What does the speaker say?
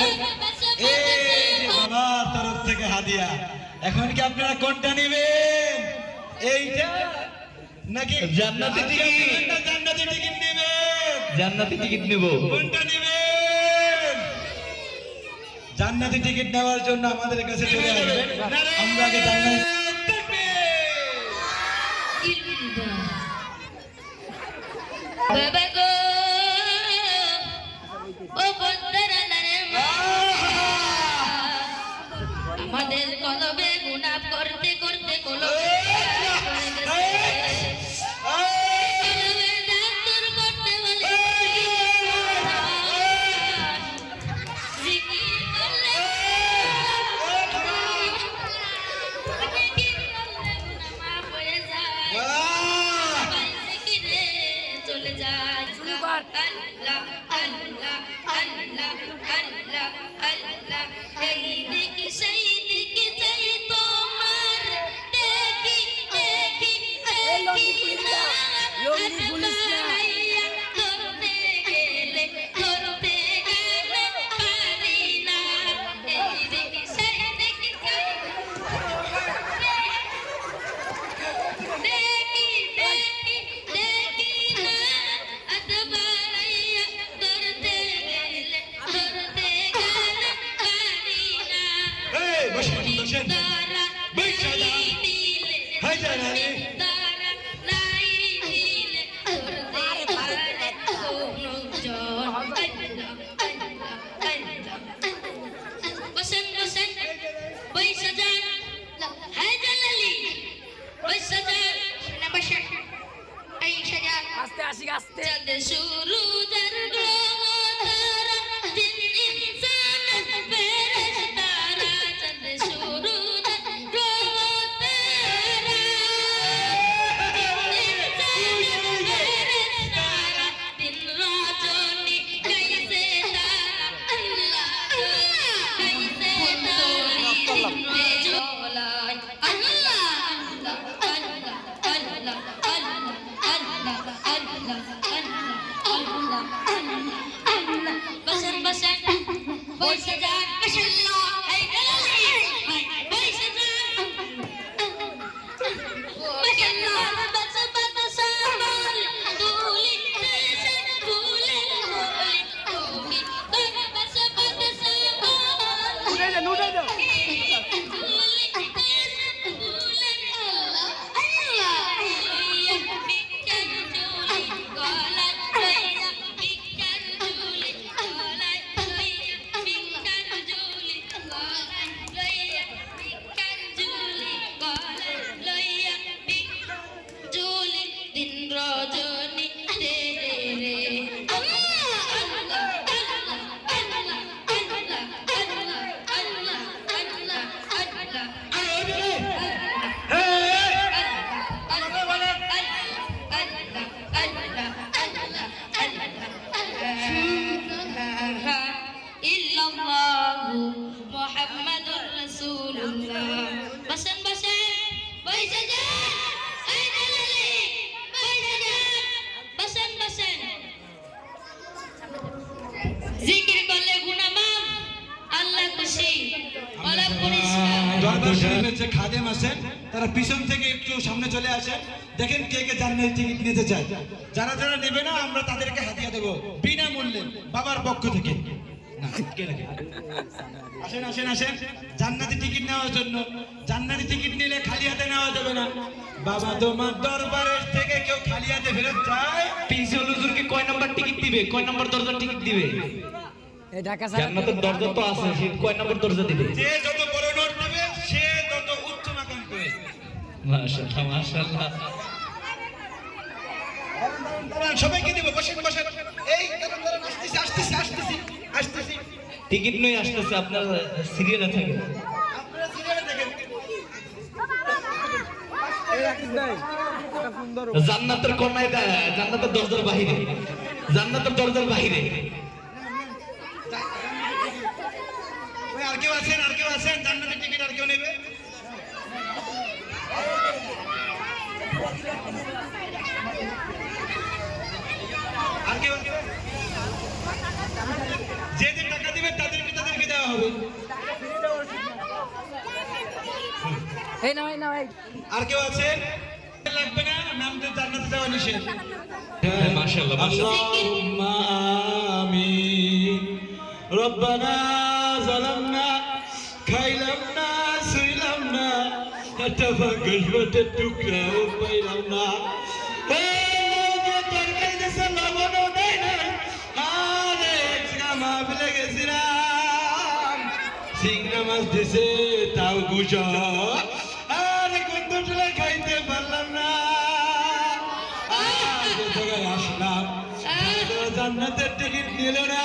বললেন এই যে বাবার তরফ থেকে হাদিয়া। এখন কি আপনারা কোনটা নেবেন? এইটা নাকি জান্নাতি টিকিট? জান্নাতি টিকিট নেবেন? জান্নাতি টিকিট নেব। কোনটা নেবেন? জান্নাতি টিকিট নেওয়ার জন্য আমাদের কাছে চলে আসবেন। আমরা আগে জান্নাতি বাবা গো ও বন্দরা আমাদের কলবে গুনাহ করতে করতে কলবে আস্তে আসি আস্তে শুরু যে খাদেম আছেন তারা পিছন থেকে একটু সামনে চলে আসেন। দেখেন কে কে জান্নাতি টিকিট নিতে চায়। যারা যারা নেবে না আমরা তাদেরকে হাদিয়া দেব বিনামূল্যে বাবার পক্ষ থেকে। আসেন আসেন আসেন জান্নাতি টিকিট নেওয়ার জন্য। জান্নাতি টিকিট নিলে খালি হাতে নেওয়া যাবে না। বাবা তোমার দরবারের থেকে কেউ খালি হাতে ফেরত যায়? প্রিন্সিপাল হুজুরকে কয় নাম্বার টিকিট দিবে? কয় নাম্বার দরজার টিকিট দিবে? এই ঢাকা জান্নাতের দরজা তো আছে, সে কয় নাম্বার দরজা দিবে? যে যত বড় নোট দেবে সে তত উচ্চ মাকাম করে। মাশাআল্লাহ মাশাআল্লাহ। সবাইকে দিব। বসেন বসেন। এই দাঁড়ান আসতেছি আসতেছি আসতেছি আসতেছি। টিকিট নই আসতেছে, আপনার সিরিয়ালে থাকে। আপনারা সিরিয়ালে দেখেন। এই রাকিব ভাই এটা ফোন ধরো। জান্নাতের কোনায় জান্নাতের দরজার বাহিরে, জান্নাতের দরজার বাহিরে। ওই আর কেউ আছেন? আর কেউ আছেন? জান্নাতের টিকিট আর কেউ নেবে? আর কেউ? যে যে টাকা দিবে তাদেরকে এই না ভাই আর কেউ আছে? লাগবে না, নামদের জান্নাতে যাওয়া নিষেধ। মাশাআল্লাহ, মাশাআল্লাহ। আল্লাহুম্মা আমিন। রব্বানা যালামনা, খাইলাম না, শুইলাম না, একটা গজবটের টুকরাও পাইলাম না। হে যে তরকারি দেশে লবণও দেয় না, আরে মাহফিলে গেছিলাম, চিংড়া মাছ দিছে তাও গুজব, আরে গন্ধটুলা খাইতে পারলাম না। আসলাম, জান্নাতের টিকিট নিল না।